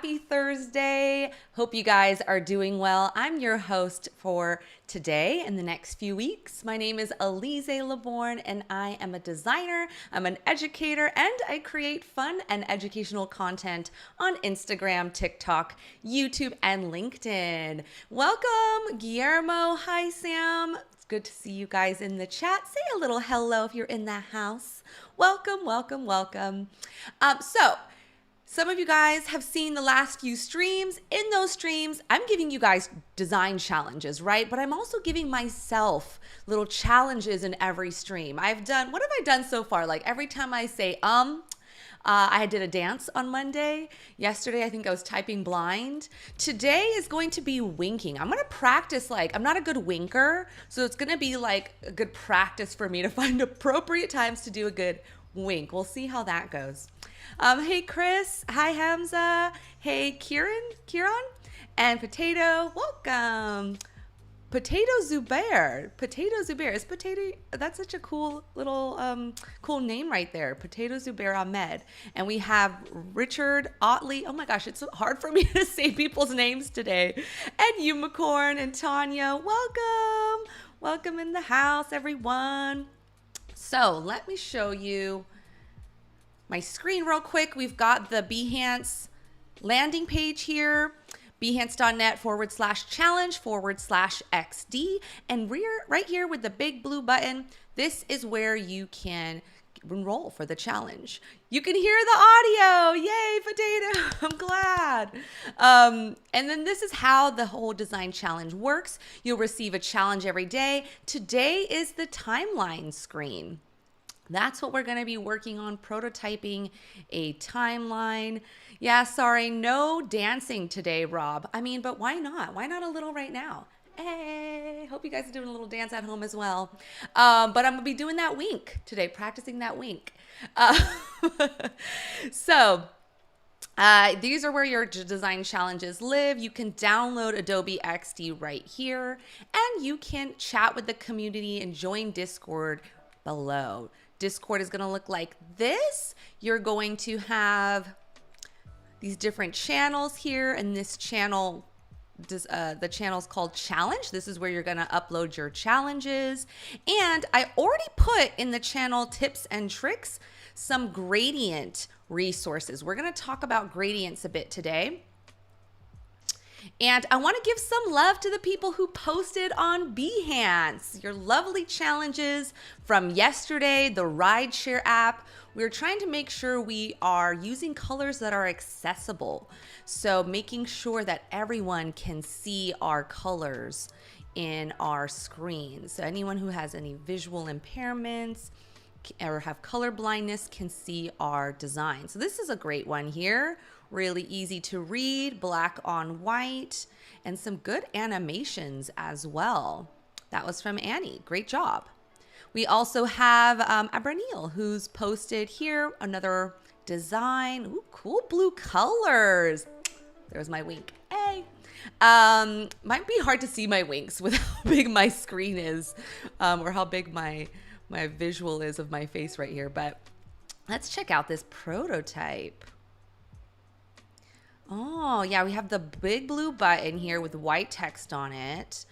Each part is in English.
Happy Thursday. Hope you guys are doing well. I'm your host for today and the next few weeks. My name is Elizé Todd, and I am a designer, I'm an educator, and I create fun and educational content on Instagram, TikTok, YouTube, and LinkedIn. Welcome, Guillermo. Hi, Sam. It's good to see you guys in the chat. Say a little hello if you're in the house. Welcome, welcome, welcome. Some of you guys have seen the last few streams. In those streams, I'm giving you guys design challenges, right? But I'm also giving myself little challenges in every stream. What have I done so far? Like every time I say, I did a dance on Monday. Yesterday, I think I was typing blind. Today is going to be winking. I'm going to practice, I'm not a good winker, so it's going to be like a good practice for me to find appropriate times to do a good wink. We'll see how that goes. Hey, Chris. Hi, Hamza. Hey, Kieran, and Potato. Welcome. Potato Zubair. Is Potato, that's such a cool little, cool name right there. Potato Zubair Ahmed. And we have Richard Otley. Oh my gosh, it's hard for me to say people's names today. And Unicorn and Tanya. Welcome. Welcome in the house, everyone. So let me show you my screen real quick. We've got the Behance landing page here, behance.net/challenge/XD. And we're right here with the big blue button. This is where you can enroll for the challenge. You can hear the audio. Yay, Potato. I'm glad. And then this is how the whole design challenge works. You'll receive a challenge every day. Today is the timeline screen. That's what we're going to be working on, prototyping a timeline. Yeah, sorry, no dancing today, Rob. I mean, but why not? Why not a little right now? Hey, hope you guys are doing a little dance at home as well. But I'm going to be doing that wink today, practicing that wink. These are where your design challenges live. You can download Adobe XD right here, and you can chat with the community and join Discord below. Discord is going to look like this. You're going to have these different channels here, and this channel, the channel is called Challenge. This is where you're going to upload your challenges. And I already put in the channel tips and tricks some gradient resources. We're going to talk about gradients a bit today. And I want to give some love to the people who posted on Behance, your lovely challenges from yesterday, the rideshare app. We're trying to make sure we are using colors that are accessible. So making sure that everyone can see our colors in our screen. So anyone who has any visual impairments or have color blindness can see our design. So this is a great one here. Really easy to read, black on white, and some good animations as well. That was from Annie. Great job. We also have Abranil, who's posted here another design. Ooh, cool blue colors. There's my wink. Hey. Might be hard to see my winks with how big my screen is, or how big my visual is of my face right here. But let's check out this prototype. Oh, yeah, we have the big blue button here with white text on it.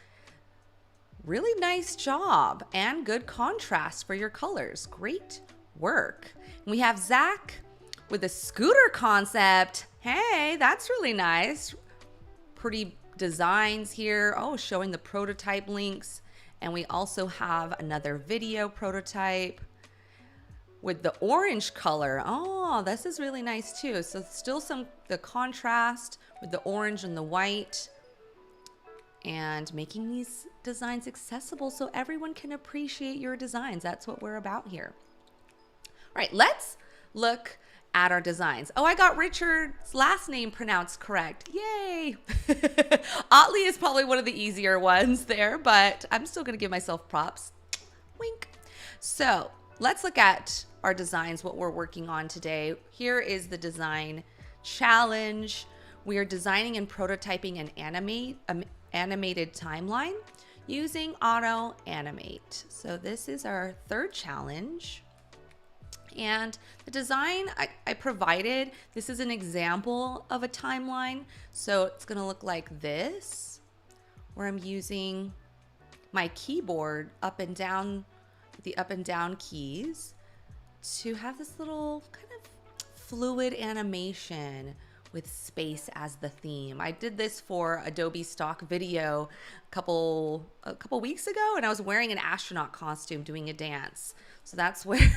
Really nice job and good contrast for your colors. Great work. We have Zach with a scooter concept. Hey, that's really nice. Pretty designs here. Oh, showing the prototype links. And we also have another video prototype with the orange color. Oh, this is really nice too. So still the contrast with the orange and the white, and making these designs accessible so everyone can appreciate your designs. That's what we're about here. All right, let's look at our designs. Oh, I got Richard's last name pronounced correct. Yay. Otley is probably one of the easier ones there, but I'm still gonna give myself props. Wink. So let's look at our designs, what we're working on today. Here is the design challenge. We are designing and prototyping an animated timeline using Auto-Animate. So this is our third challenge. And the design I provided, this is an example of a timeline. So it's gonna look like this, where I'm using my keyboard up and down, the up and down keys, to have this little kind of fluid animation with space as the theme. I did this for Adobe stock video a couple weeks ago, and I was wearing an astronaut costume doing a dance. So that's where,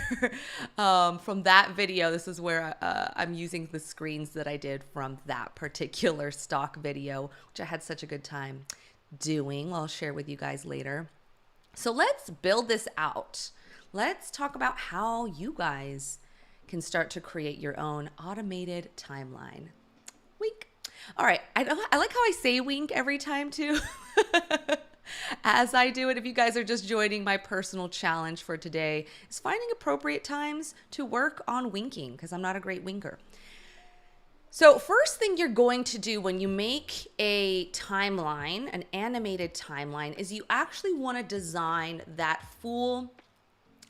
from that video, this is where I'm using the screens that I did from that particular stock video, which I had such a good time doing. I'll share with you guys later. So let's build this out. Let's talk about how you guys can start to create your own automated timeline. Wink. All right. I like how I say wink every time too. As I do it, if you guys are just joining, my personal challenge for today is finding appropriate times to work on winking, because I'm not a great winker. So first thing you're going to do when you make a timeline, an animated timeline, is you actually want to design that full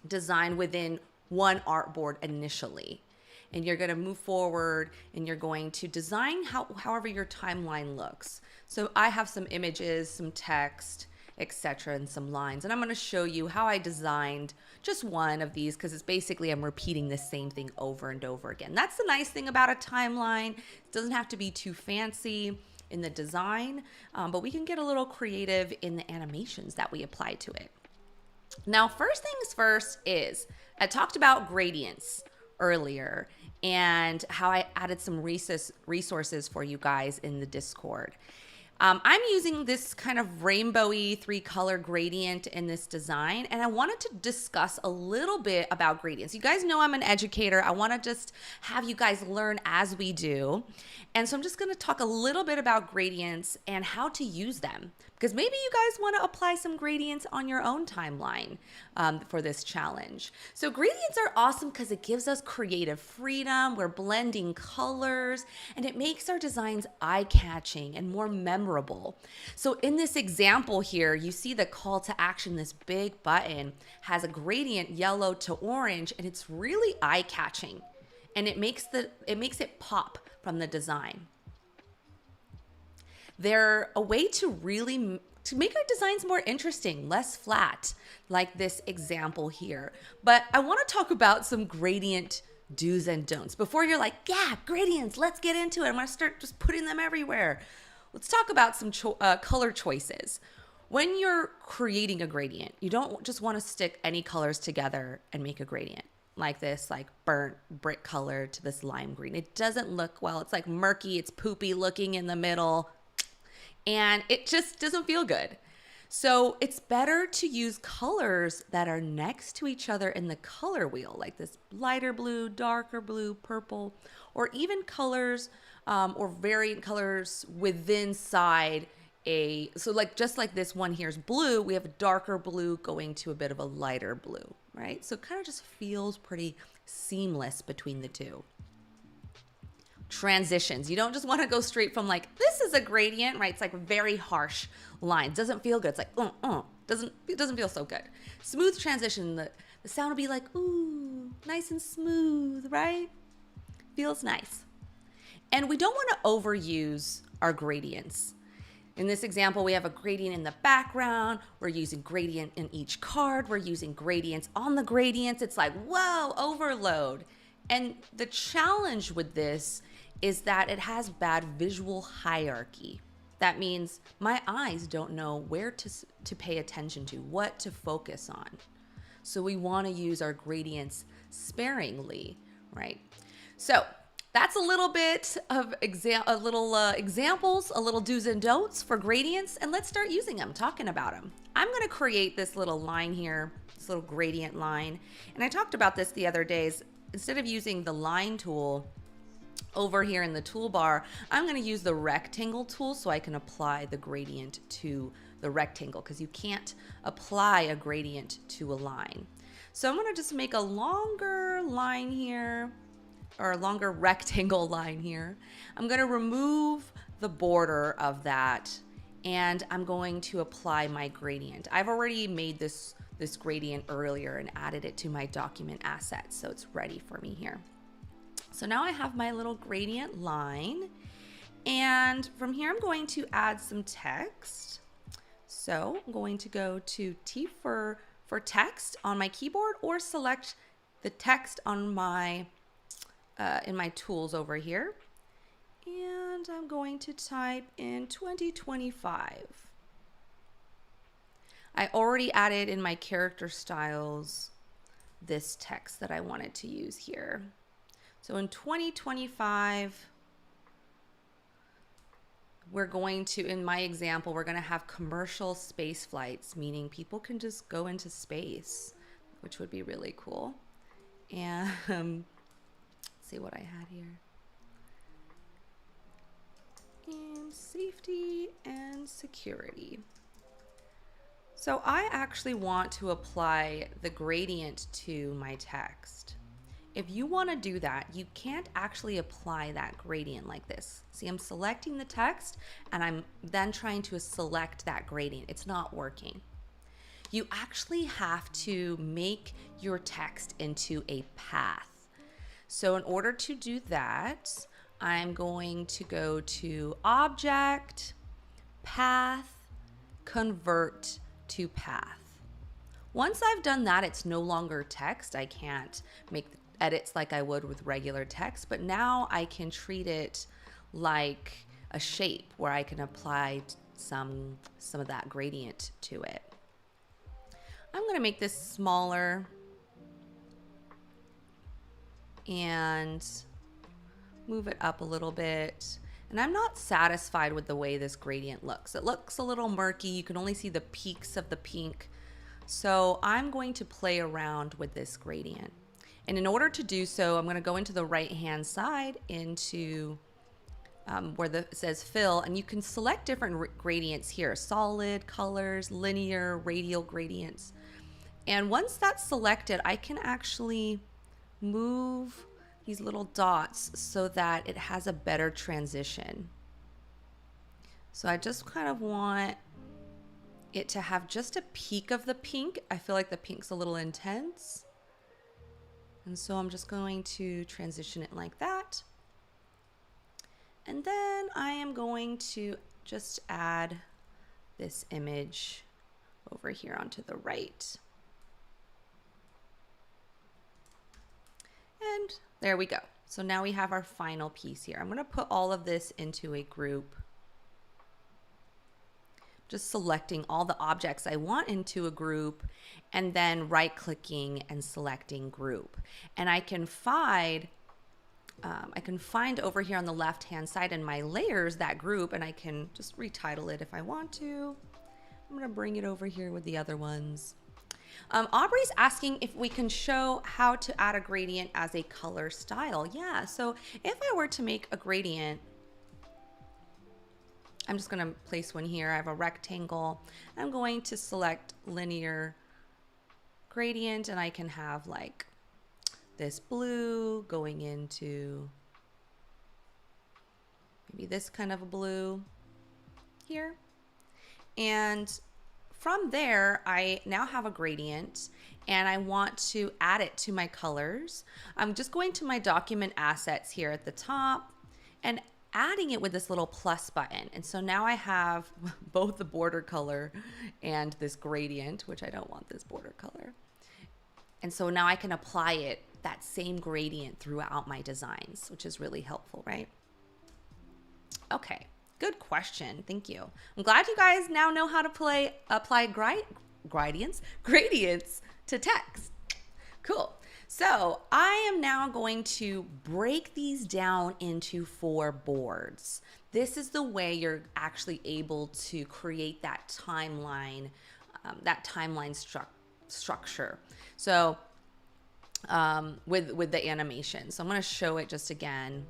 design within one artboard initially. And you're going to move forward and you're going to design however your timeline looks. So I have some images, some text, etc., and some lines. And I'm going to show you how I designed just one of these, because it's basically I'm repeating the same thing over and over again. That's the nice thing about a timeline. It doesn't have to be too fancy in the design, but we can get a little creative in the animations that we apply to it. Now, first things first is I talked about gradients earlier and how I added some resources for you guys in the Discord. I'm using this kind of rainbowy 3-color gradient in this design, and I wanted to discuss a little bit about gradients. You guys know I'm an educator. I want to just have you guys learn as we do. And so I'm just going to talk a little bit about gradients and how to use them, because maybe you guys want to apply some gradients on your own timeline for this challenge. So gradients are awesome because it gives us creative freedom. We're blending colors, and it makes our designs eye-catching and more memorable. So in this example here, you see the call to action. This big button has a gradient yellow to orange, and it's really eye-catching, and it makes it pop from the design. They're a way to really make our designs more interesting, less flat, like this example here. But I want to talk about some gradient do's and don'ts. Before you're like, yeah, gradients, let's get into it. I'm going to start just putting them everywhere. Let's talk about some color choices. When you're creating a gradient, you don't just want to stick any colors together and make a gradient like this, like burnt brick color to this lime green. It doesn't look well. It's like murky, it's poopy looking in the middle, and it just doesn't feel good. So it's better to use colors that are next to each other in the color wheel, like this lighter blue, darker blue, purple, or even colors or variant colors within side so like just like this one here's blue, we have a darker blue going to a bit of a lighter blue, right? So it kind of just feels pretty seamless between the two. Transitions. You don't just want to go straight from like, this is a gradient, right? It's like very harsh lines. Doesn't feel good. It's like, it doesn't feel so good. Smooth transition. The sound will be like, ooh, nice and smooth, right? Feels nice. And we don't want to overuse our gradients. In this example, we have a gradient in the background. We're using gradient in each card. We're using gradients on the gradients. It's like, whoa, overload. And the challenge with this is that it has bad visual hierarchy. That means my eyes don't know where to pay attention to, what to focus on. So we want to use our gradients sparingly, right? So that's a little bit of examples, a little do's and don'ts for gradients, and let's start using them, talking about them. I'm going to create this little line here, this little gradient line, and I talked about this the other days. Instead of using the line tool over here in the toolbar, I'm going to use the rectangle tool so I can apply the gradient to the rectangle, because you can't apply a gradient to a line. So I'm going to just make a longer line here, or a longer rectangle line here. I'm going to remove the border of that, and I'm going to apply my gradient. I've already made this this gradient earlier and added it to my document assets. So it's ready for me here. So now I have my little gradient line. And from here, I'm going to add some text. So I'm going to go to T for text on my keyboard, or select the text on my in my tools over here. And I'm going to type in 2025. I already added in my character styles this text that I wanted to use here. So in 2025, we're going to, in my example, we're going to have commercial space flights, meaning people can just go into space, which would be really cool. And let's see what I had here. And safety and security. So I actually want to apply the gradient to my text. If you want to do that, you can't actually apply that gradient like this. See, I'm selecting the text and I'm then trying to select that gradient. It's not working. You actually have to make your text into a path. So in order to do that, I'm going to go to Object, Path, Convert to Path. Once I've done that, it's no longer text. I can't make edits like I would with regular text, but now I can treat it like a shape where I can apply some of that gradient to it. I'm going to make this smaller and move it up a little bit. And I'm not satisfied with the way this gradient looks. It looks a little murky. You can only see the peaks of the pink. So I'm going to play around with this gradient. And in order to do so, I'm going to go into the right-hand side into where it says fill, and you can select different gradients here: solid, colors, linear, radial gradients. And once that's selected, I can actually move these little dots so that it has a better transition. So I just kind of want it to have just a peak of the pink. I feel like the pink's a little intense. And so I'm just going to transition it like that. And then I am going to just add this image over here onto the right. And there we go. So now we have our final piece here. I'm going to put all of this into a group. Just selecting all the objects I want into a group, and then right-clicking and selecting group. And I can find over here on the left-hand side in my layers that group, and I can just retitle it if I want to. I'm going to bring it over here with the other ones. Aubrey's asking if we can show how to add a gradient as a color style. Yeah, so if I were to make a gradient, I'm just going to place one here. I have a rectangle. I'm going to select linear gradient, and I can have like this blue going into maybe this kind of a blue here. And from there, I now have a gradient and I want to add it to my colors. I'm just going to my document assets here at the top and adding it with this little plus button. And so now I have both the border color and this gradient, which I don't want this border color. And so now I can apply it, that same gradient, throughout my designs, which is really helpful, right? Okay, good question. Thank you. I'm glad you guys now know how to apply gradients to text. Cool. So I am now going to break these down into 4 boards. This is the way you're actually able to create that timeline structure. So with the animation. So I'm going to show it just again.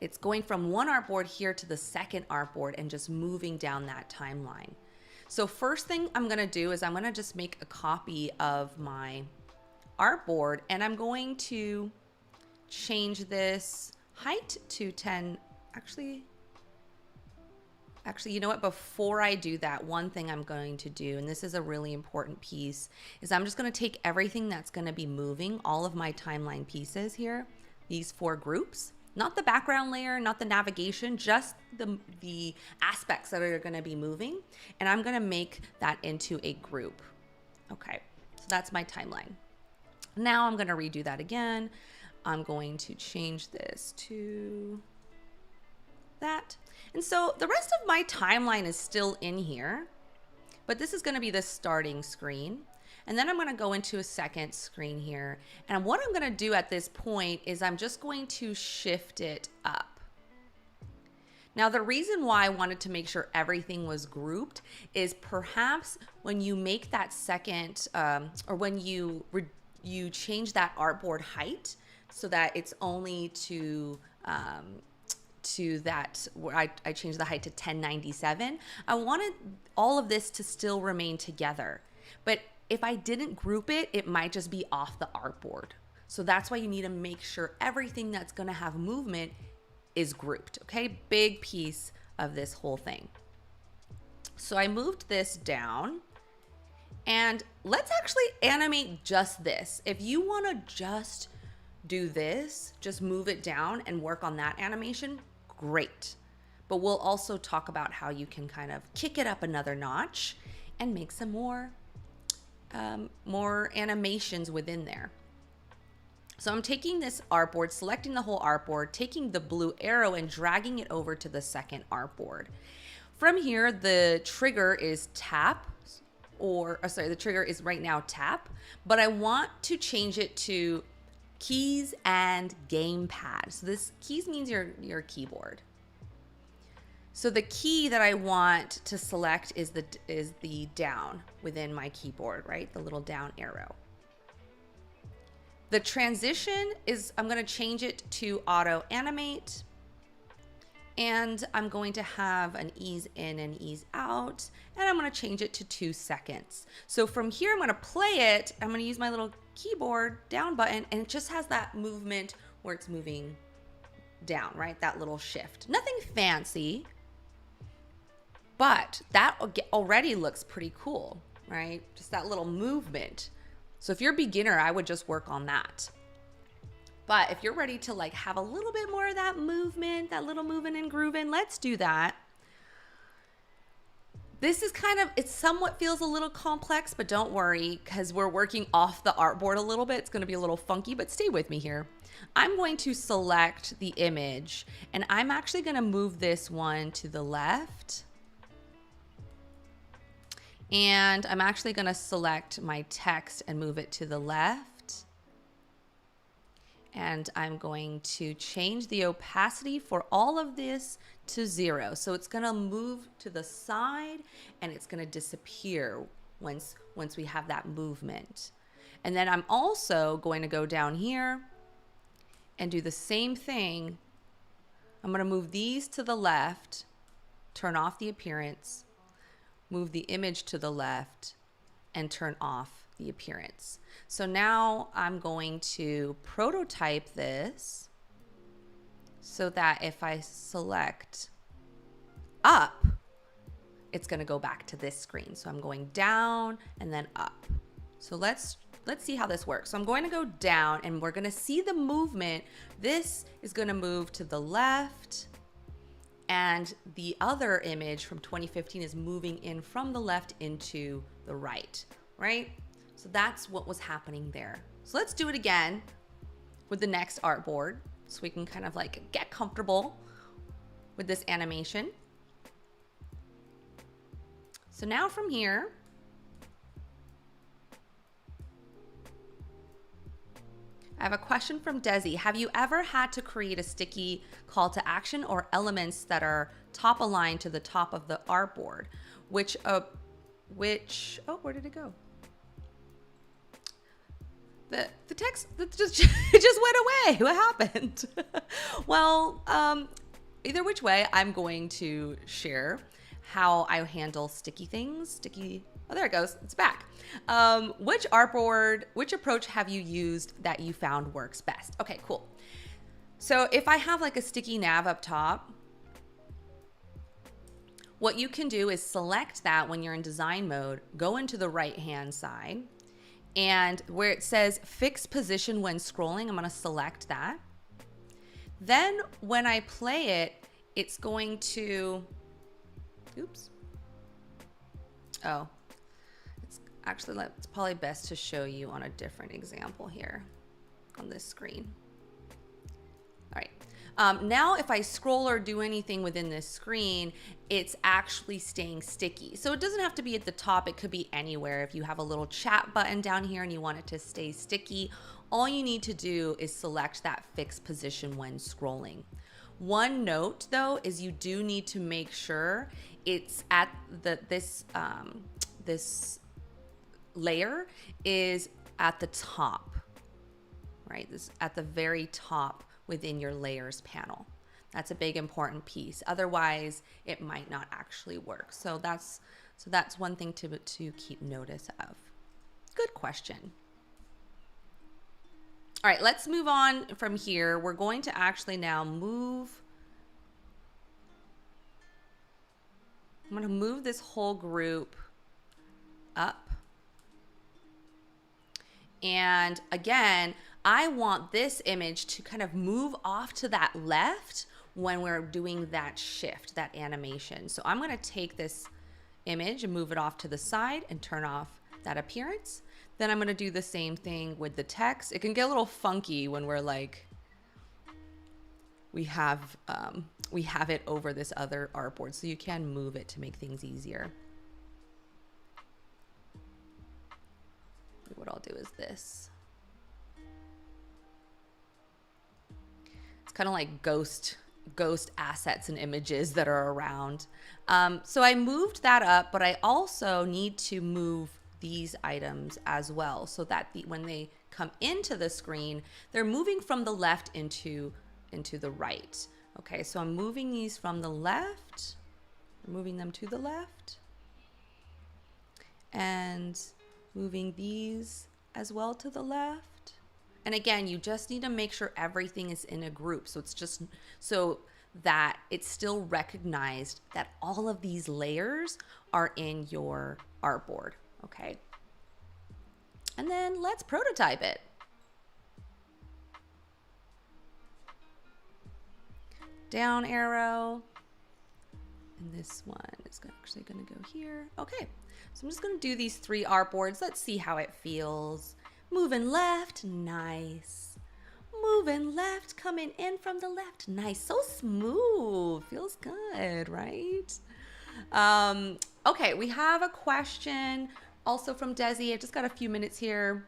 It's going from one artboard here to the second artboard and just moving down that timeline. So first thing I'm going to do is I'm going to just make a copy of my artboard, and I'm going to change this height to 10. Actually, Actually, you know what? Before I do that, one thing I'm going to do, and this is a really important piece, is I'm just going to take everything that's going to be moving, all of my timeline pieces here, these 4 groups, not the background layer, not the navigation, just the aspects that are going to be moving, and I'm going to make that into a group. Okay, so that's my timeline. Now I'm going to redo that again. I'm going to change this to that. And so the rest of my timeline is still in here, but this is going to be the starting screen. And then I'm going to go into a second screen here. And what I'm going to do at this point is I'm just going to shift it up. Now, the reason why I wanted to make sure everything was grouped is perhaps when you make that second, or when you change that artboard height so that it's only to that, where I changed the height to 1097. I wanted all of this to still remain together. But if I didn't group it, it might just be off the artboard. So that's why you need to make sure everything that's going to have movement is grouped. Okay, big piece of this whole thing. So I moved this down, and let's actually animate just this. If you want to just do this, just move it down and work on that animation, great. But we'll also talk about how you can kind of kick it up another notch and make some more animations within there. So I'm taking this artboard, selecting the whole artboard, taking the blue arrow and dragging it over to the second artboard. From here, the trigger is tap, the trigger is right now tap, but I want to change it to keys and gamepad. So this keys means your keyboard. So the key that I want to select is the down within my keyboard, right? The little down arrow. The transition is, I'm going to change it to Auto-Animate, and I'm going to have an ease in and ease out, and I'm going to change it to 2 seconds. So from here, I'm going to play it. I'm going to use my little keyboard down button, and it just has that movement where it's moving down, right? That little shift. Nothing fancy, but that already looks pretty cool, right? Just that little movement. So if you're a beginner, I would just work on that. But if you're ready to like have a little bit more of that movement, that little moving and grooving, let's do that. This is kind of, it somewhat feels a little complex, but don't worry, because we're working off the artboard a little bit. It's going to be a little funky, but stay with me here. I'm going to select the image, and I'm actually going to move this one to the left. And I'm actually going to select my text and move it to the left. And I'm going to change the opacity for all of this to 0. So it's going to move to the side and it's going to disappear once we have that movement. And then I'm also going to go down here and do the same thing. I'm going to move these to the left, turn off the appearance, move the image to the left, and turn off the appearance. So now I'm going to prototype this so that if I select up, it's going to go back to this screen. So I'm going down and then up. So let's see how this works. So I'm going to go down and we're going to see the movement. This is going to move to the left, and the other image from 2015 is moving in from the left into the right, right? So that's what was happening there. So let's do it again with the next artboard so we can kind of like get comfortable with this animation. So now from here, I have a question from Desi. Have you ever had to create a sticky call to action or elements that are top aligned to the top of the artboard? Oh, where did it go? The text it just went away. What happened? Well, either which way, I'm going to share how I handle sticky things. Oh, there it goes. It's back. Which approach have you used that you found works best? Okay, cool. So if I have like a sticky nav up top, what you can do is select that when you're in design mode, go into the right-hand side, and where it says fix position when scrolling, I'm gonna select that. Then when I play it, it's going to, oops. Oh, it's actually, it's probably best to show you on a different example here on this screen. All right. Now if I scroll or do anything within this screen, it's actually staying sticky. So it doesn't have to be at the top, it could be anywhere. If you have a little chat button down here and you want it to stay sticky, all you need to do is select that fixed position when scrolling. One note though is you do need to make sure it's at this layer is at the top, right? This at the very top within your layers panel. That's a big important piece. Otherwise, it might not actually work. So that's one thing to keep notice of. Good question. All right, let's move on from here. We're going to actually now move. I'm going to move this whole group up. And again, I want this image to kind of move off to that left when we're doing that shift, that animation. So I'm going to take this image and move it off to the side and turn off that appearance. Then I'm going to do the same thing with the text. It can get a little funky when we're like, we have it over this other artboard, so you can move it to make things easier. What I'll do is this. It's kind of like ghost assets and images that are around. So I moved that up, but I also need to move these items as well so that when they come into the screen, they're moving from the left into the right. Okay, so I'm moving these from the left, moving them to the left, and moving these as well to the left. And again, you just need to make sure everything is in a group. So it's just so that it's still recognized that all of these layers are in your artboard. Okay. And then let's prototype it. Down arrow. And this one is actually going to go here. Okay. So I'm just going to do these 3 artboards. Let's see how it feels. Moving left, nice. Moving left, coming in from the left, nice. So smooth, feels good, right? Okay, we have a question also from Desi. I just got a few minutes here.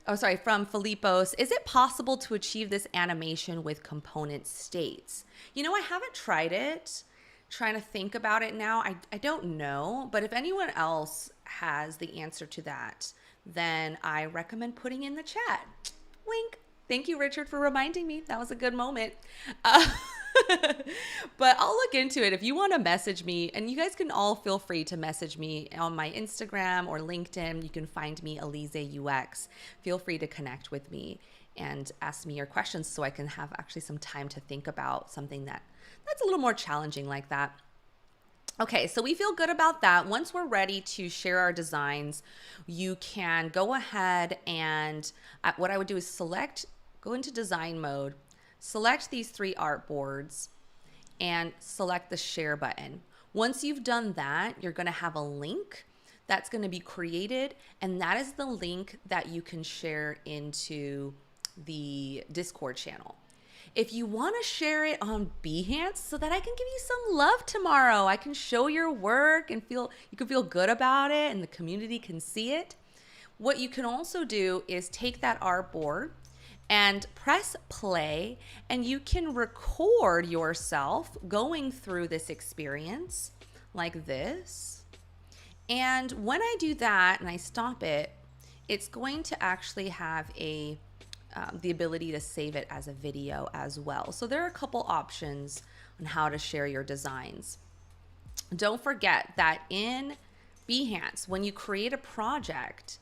Oh, sorry, from Filipos. Is it possible to achieve this animation with component states? You know, I haven't tried it. Trying to think about it now. I don't know, but if anyone else has the answer to that, then I recommend putting in the chat. Wink. Thank you, Richard, for reminding me. That was a good moment. But I'll look into it. If you want to message me, and you guys can all feel free to message me on my Instagram or LinkedIn. You can find me Elizé UX. Feel free to connect with me and ask me your questions so I can have actually some time to think about something that's a little more challenging like that. Okay, so we feel good about that. Once we're ready to share our designs, you can go ahead and what I would do is go into design mode, select these 3 artboards, and select the share button. Once you've done that, you're gonna have a link that's gonna be created, and that is the link that you can share into the Discord channel. If you want to share it on Behance so that I can give you some love tomorrow, I can show your work and you can feel good about it and the community can see it. What you can also do is take that artboard and press play, and you can record yourself going through this experience like this. And when I do that and I stop it, it's going to actually have the ability to save it as a video as well. So there are a couple options on how to share your designs. Don't forget that in Behance, when you create a project,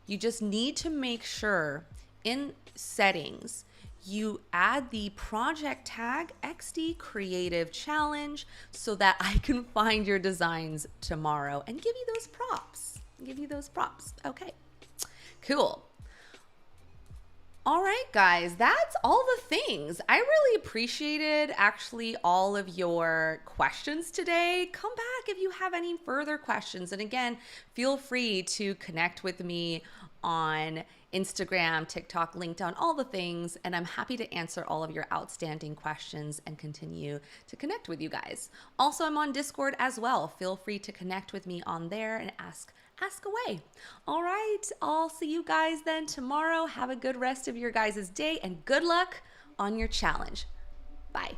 you just need to make sure in settings, you add the project tag XD Creative Challenge so that I can find your designs tomorrow and give you those props. Okay, cool. All right, guys, that's all the things. I really appreciated actually all of your questions today. Come back if you have any further questions. And again, feel free to connect with me on Instagram, TikTok, LinkedIn, all the things. And I'm happy to answer all of your outstanding questions and continue to connect with you guys. Also, I'm on Discord as well. Feel free to connect with me on there and ask away. All right, I'll see you guys then tomorrow. Have a good rest of your guys' day and good luck on your challenge. Bye.